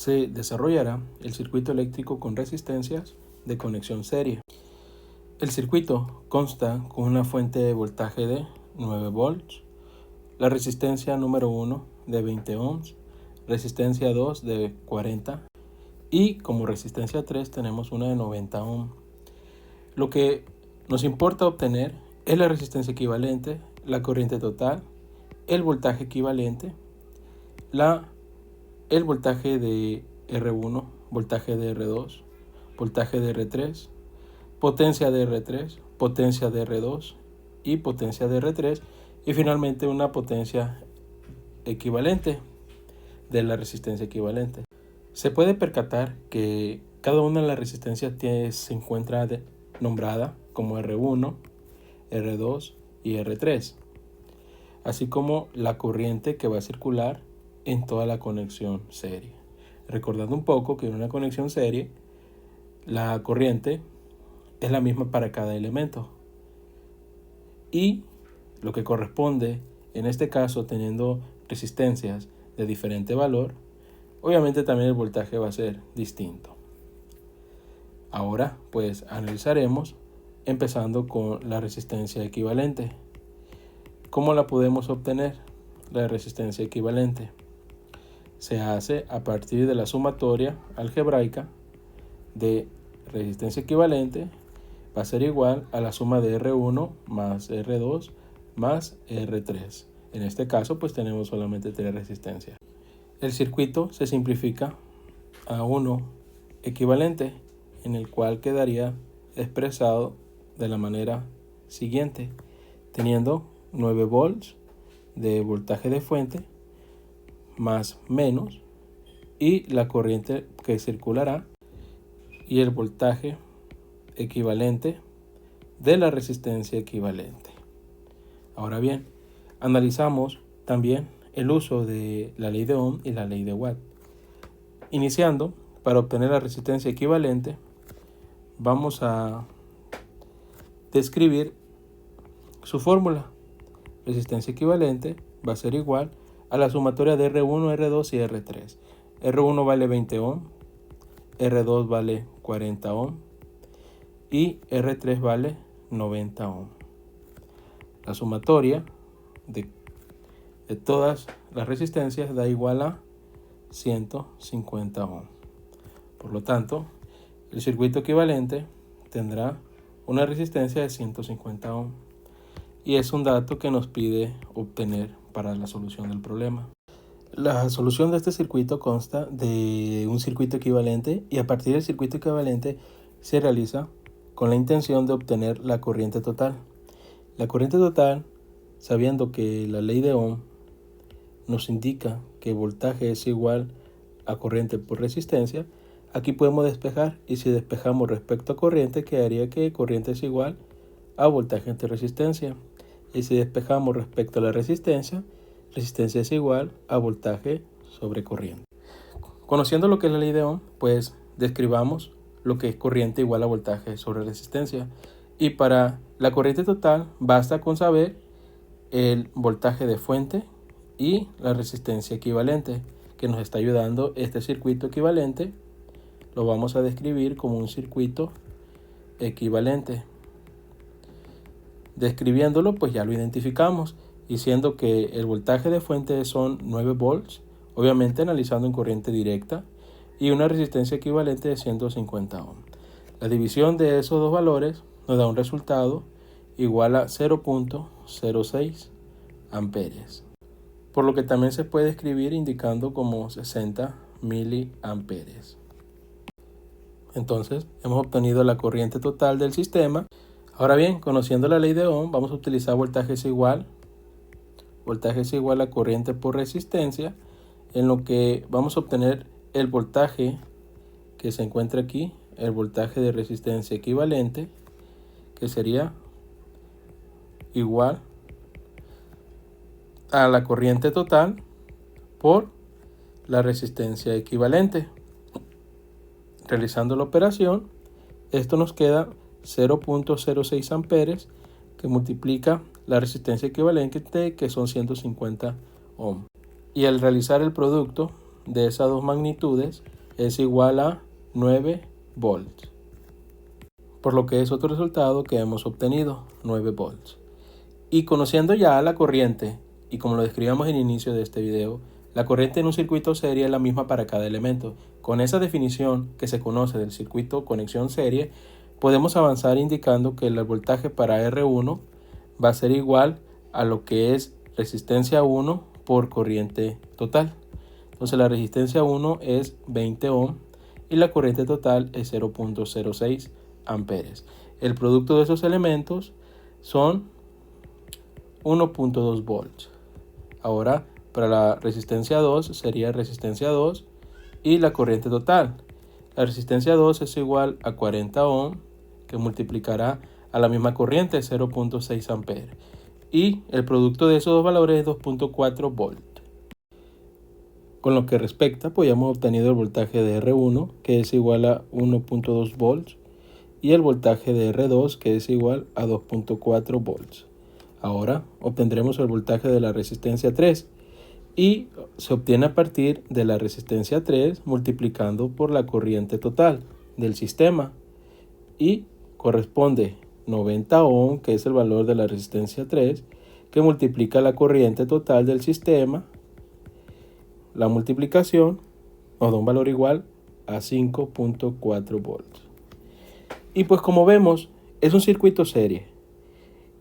se desarrollará el circuito eléctrico con resistencias de conexión serie. El circuito consta con una fuente de voltaje de 9 volts, la resistencia número 1 de 20 ohms, resistencia 2 de 40 y como resistencia 3 tenemos una de 90 ohms. Lo que nos importa obtener es la resistencia equivalente, la corriente total, el voltaje equivalente, el voltaje de R1, voltaje de R2, voltaje de R3, potencia de R3, potencia de R2 y potencia de R3 y finalmente una potencia equivalente de la resistencia equivalente. Se puede percatar que cada una de las resistencias se encuentra nombrada como R1, R2 y R3, así como la corriente que va a circular en toda la conexión serie. Recordando un poco que en una conexión serie la corriente es la misma para cada elemento y lo que corresponde en este caso teniendo resistencias de diferente valor, obviamente también el voltaje va a ser distinto. Ahora pues analizaremos empezando con la resistencia equivalente. ¿Cómo la podemos obtener? La resistencia equivalente se hace a partir de la sumatoria algebraica de resistencia equivalente va a ser igual a la suma de R1 más R2 más R3. En este caso pues tenemos solamente 3 resistencias. El circuito se simplifica a uno equivalente, en el cual quedaría expresado de la manera siguiente, teniendo 9 volts de voltaje de fuente más menos y la corriente que circulará y el voltaje equivalente de la resistencia equivalente. Ahora bien, analizamos también el uso de la ley de Ohm y la ley de Watt. Iniciando, para obtener la resistencia equivalente, vamos a describir su fórmula. Resistencia equivalente va a ser igual a la sumatoria de R1, R2 y R3. R1 vale 20 ohm, R2 vale 40 ohm y R3 vale 90 ohm. La sumatoria de todas las resistencias da igual a 150 ohm. Por lo tanto, el circuito equivalente tendrá una resistencia de 150 ohm y es un dato que nos pide obtener para la solución del problema. La solución de este circuito consta de un circuito equivalente y a partir del circuito equivalente se realiza con la intención de obtener la corriente total. La corriente total, sabiendo que la ley de Ohm nos indica que voltaje es igual a corriente por resistencia, aquí podemos despejar y si despejamos respecto a corriente quedaría que corriente es igual a voltaje entre resistencia y si despejamos respecto a la resistencia, resistencia es igual a voltaje sobre corriente. Conociendo lo que es la ley de Ohm, pues describamos lo que es corriente igual a voltaje sobre resistencia y para la corriente total basta con saber el voltaje de fuente y la resistencia equivalente que nos está ayudando este circuito equivalente. Lo vamos a describir como un circuito equivalente. Describiéndolo pues ya lo identificamos y siendo que el voltaje de fuente son 9 volts, obviamente analizando en corriente directa y una resistencia equivalente de 150 ohm. La división de esos dos valores nos da un resultado igual a 0.06 amperes, por lo que también se puede escribir indicando como 60 miliamperes. Entonces hemos obtenido la corriente total del sistema. Ahora bien, conociendo la ley de Ohm, vamos a utilizar voltaje es igual a corriente por resistencia, en lo que vamos a obtener el voltaje que se encuentra aquí, el voltaje de resistencia equivalente, que sería igual a la corriente total por la resistencia equivalente. Realizando la operación, esto nos queda 0.06 amperes que multiplica la resistencia equivalente, que son 150 ohm. Y al realizar el producto de esas dos magnitudes es igual a 9 volts. Por lo que es otro resultado que hemos obtenido, 9 volts. Y conociendo ya la corriente, y como lo describíamos en el inicio de este video, la corriente en un circuito serie es la misma para cada elemento. Con esa definición que se conoce del circuito conexión serie, podemos avanzar indicando que el voltaje para R1 va a ser igual a lo que es resistencia 1 por corriente total. Entonces la resistencia 1 es 20 ohm y la corriente total es 0.06 amperes. El producto de esos elementos son 1.2 volts. Ahora para la resistencia 2 sería resistencia 2 y la corriente total. La resistencia 2 es igual a 40 ohm que multiplicará a la misma corriente 0.6 amperes. Y el producto de esos dos valores es 2.4 volts. Con lo que respecta, pues ya hemos obtenido el voltaje de R1 que es igual a 1.2 volts y el voltaje de R2 que es igual a 2.4 volts. Ahora obtendremos el voltaje de la resistencia 3 y se obtiene a partir de la resistencia 3 multiplicando por la corriente total del sistema y corresponde 90 ohm, que es el valor de la resistencia 3, que multiplica la corriente total del sistema. La multiplicación nos da un valor igual a 5.4 volts. Y pues como vemos, es un circuito serie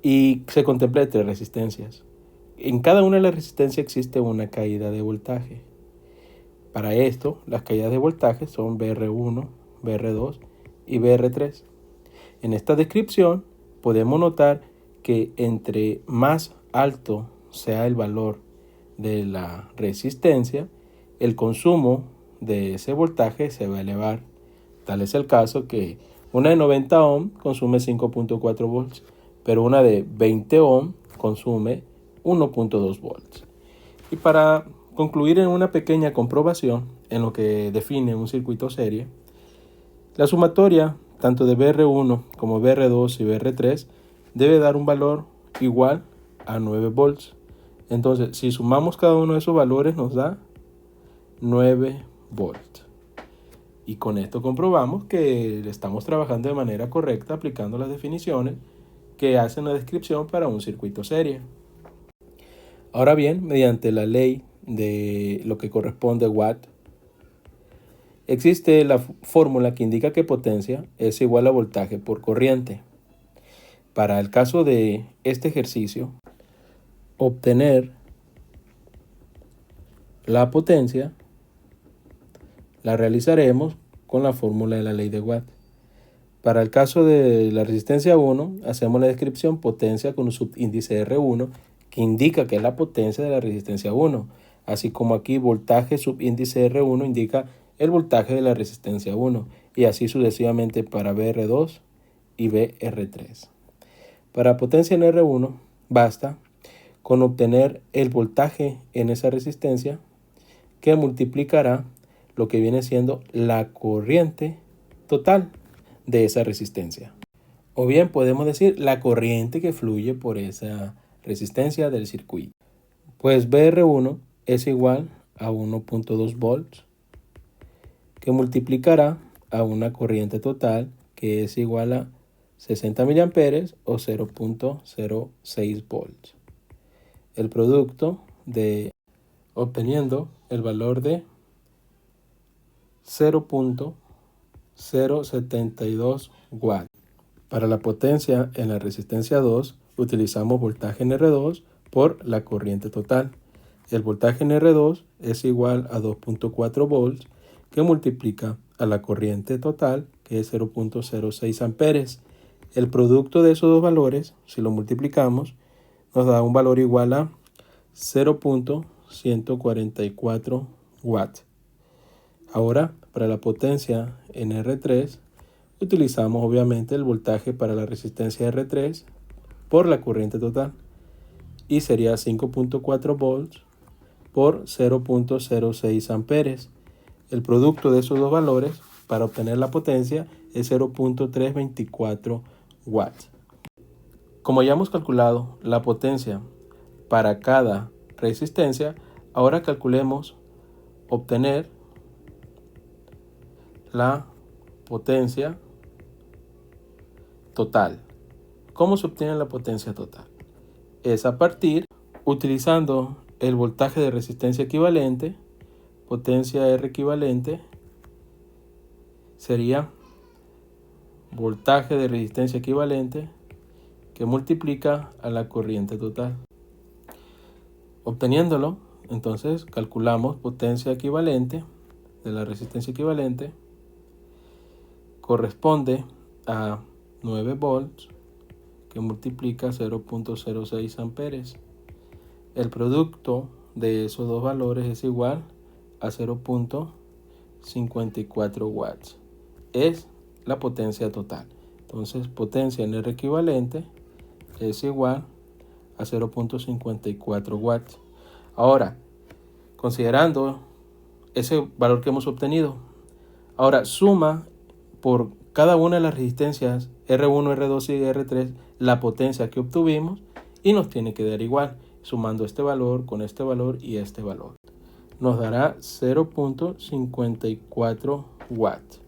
y se contempla 3 resistencias. En cada una de las resistencias existe una caída de voltaje. Para esto, las caídas de voltaje son BR1, BR2 y BR3. En esta descripción podemos notar que entre más alto sea el valor de la resistencia, el consumo de ese voltaje se va a elevar. Tal es el caso que una de 90 ohm consume 5.4 volts, pero una de 20 ohm consume 1.2 volts. Y para concluir en una pequeña comprobación en lo que define un circuito serie, la sumatoria tanto de BR1 como BR2 y BR3 debe dar un valor igual a 9 volts. Entonces, si sumamos cada uno de esos valores nos da 9 volts. Y con esto comprobamos que estamos trabajando de manera correcta aplicando las definiciones que hacen la descripción para un circuito serie. Ahora bien, mediante la ley de lo que corresponde a Watt, existe la fórmula que indica que potencia es igual a voltaje por corriente. Para el caso de este ejercicio, obtener la potencia la realizaremos con la fórmula de la ley de Watt. Para el caso de la resistencia 1, hacemos la descripción potencia con un subíndice R1 que indica que es la potencia de la resistencia 1, así como aquí voltaje subíndice R1 indica el voltaje de la resistencia 1 y así sucesivamente para BR2 y BR3. Para potencia en R1 basta con obtener el voltaje en esa resistencia que multiplicará lo que viene siendo la corriente total de esa resistencia. O bien podemos decir la corriente que fluye por esa resistencia del circuito. Pues BR1 es igual a 1.2 volts que multiplicará a una corriente total que es igual a 60 miliamperes o 0.06 volts. El producto de obteniendo el valor de 0.072 watts. Para la potencia en la resistencia 2 utilizamos voltaje en R2 por la corriente total. El voltaje en R2 es igual a 2.4 volts que multiplica a la corriente total que es 0.06 amperes. El producto de esos dos valores, si lo multiplicamos, nos da un valor igual a 0.144 watts. Ahora, para la potencia en R3, utilizamos obviamente el voltaje para la resistencia R3 por la corriente total y sería 5.4 volts por 0.06 amperes. El producto de esos dos valores para obtener la potencia es 0.324 watts. Como ya hemos calculado la potencia para cada resistencia, ahora calculemos obtener la potencia total. ¿Cómo se obtiene la potencia total? Es a partir, utilizando el voltaje de resistencia equivalente, potencia R equivalente, sería voltaje de resistencia equivalente que multiplica a la corriente total. Obteniéndolo, entonces calculamos potencia equivalente de la resistencia equivalente, corresponde a 9 volts que multiplica 0.06 amperes. El producto de esos dos valores es igual a 0.54 watts. Es la potencia total. Entonces, potencia en R equivalente es igual a 0.54 watts. Ahora, considerando ese valor que hemos obtenido, ahora suma por cada una de las resistencias R1, R2 y R3 la potencia que obtuvimos y nos tiene que dar igual, sumando este valor con este valor y este valor. Nos dará 0.54 watts.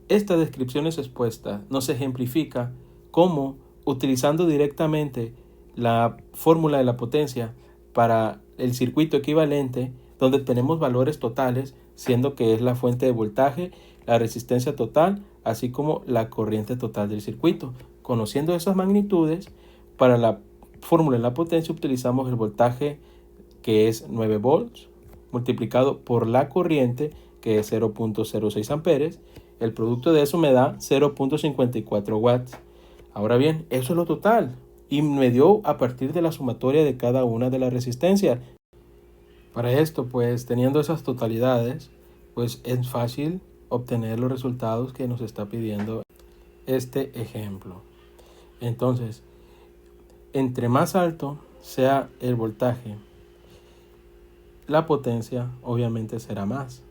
Esta descripción expuesta nos ejemplifica cómo, utilizando directamente la fórmula de la potencia para el circuito equivalente, donde tenemos valores totales, siendo que es la fuente de voltaje, la resistencia total, así como la corriente total del circuito. Conociendo esas magnitudes, para la fórmula de la potencia utilizamos el voltaje, que es 9 volts, multiplicado por la corriente, que es 0.06 amperes. El producto de eso me da 0.54 watts. Ahora bien, eso es lo total. Y me dio a partir de la sumatoria de cada una de las resistencias. Para esto, pues, teniendo esas totalidades, pues es fácil obtener los resultados que nos está pidiendo este ejemplo. Entonces, entre más alto sea el voltaje, la potencia obviamente será más.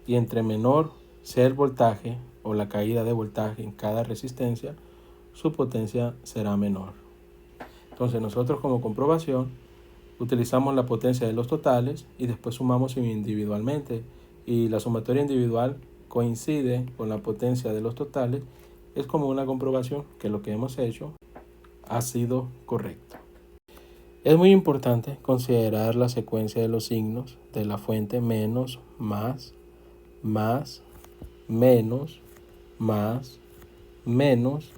Y entre menor sea el voltaje o la caída de voltaje en cada resistencia, su potencia será menor. Entonces nosotros, como comprobación, utilizamos la potencia de los totales y después sumamos individualmente, y la sumatoria individual coincide con la potencia de los totales. Es como una comprobación que lo que hemos hecho ha sido correcto. Es muy importante considerar la secuencia de los signos de la fuente: menos, más, menos, más, menos,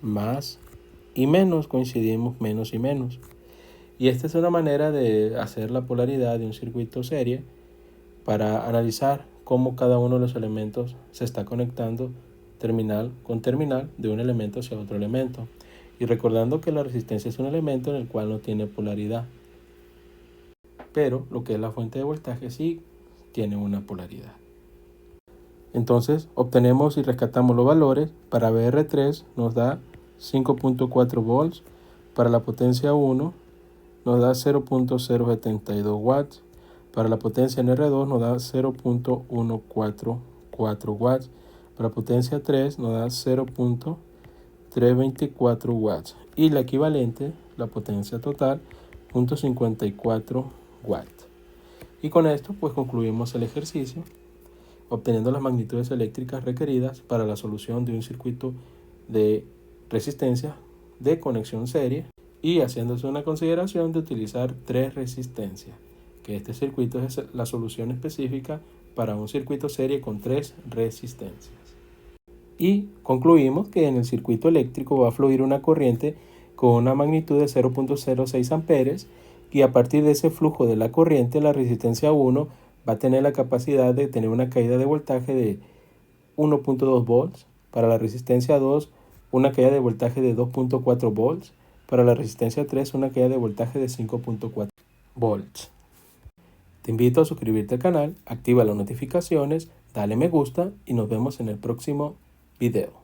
más y menos. Coincidimos menos y menos. Y esta es una manera de hacer la polaridad de un circuito serie para analizar cómo cada uno de los elementos se está conectando terminal con terminal de un elemento hacia otro elemento. Y recordando que la resistencia es un elemento en el cual no tiene polaridad. Pero lo que es la fuente de voltaje sí tiene una polaridad. Entonces obtenemos y rescatamos los valores. Para VR3 nos da 5.4 volts. Para la potencia 1 nos da 0.072 watts. Para la potencia en R2 nos da 0.144 watts. Para la potencia 3 nos da 0.324 watts. Y la equivalente, la potencia total, 0.54 watts. Y con esto pues concluimos el ejercicio, obteniendo las magnitudes eléctricas requeridas para la solución de un circuito de resistencia de conexión serie, y haciéndose una consideración de utilizar 3 resistencias, que este circuito es la solución específica para un circuito serie con 3 resistencias. Y concluimos que en el circuito eléctrico va a fluir una corriente con una magnitud de 0.06 amperes, y a partir de ese flujo de la corriente, la resistencia 1 va a tener la capacidad de tener una caída de voltaje de 1.2 volts. Para la resistencia 2, una caída de voltaje de 2.4 volts. Para la resistencia 3, una caída de voltaje de 5.4 volts. Te invito a suscribirte al canal, activa las notificaciones, dale me gusta y nos vemos en el próximo video.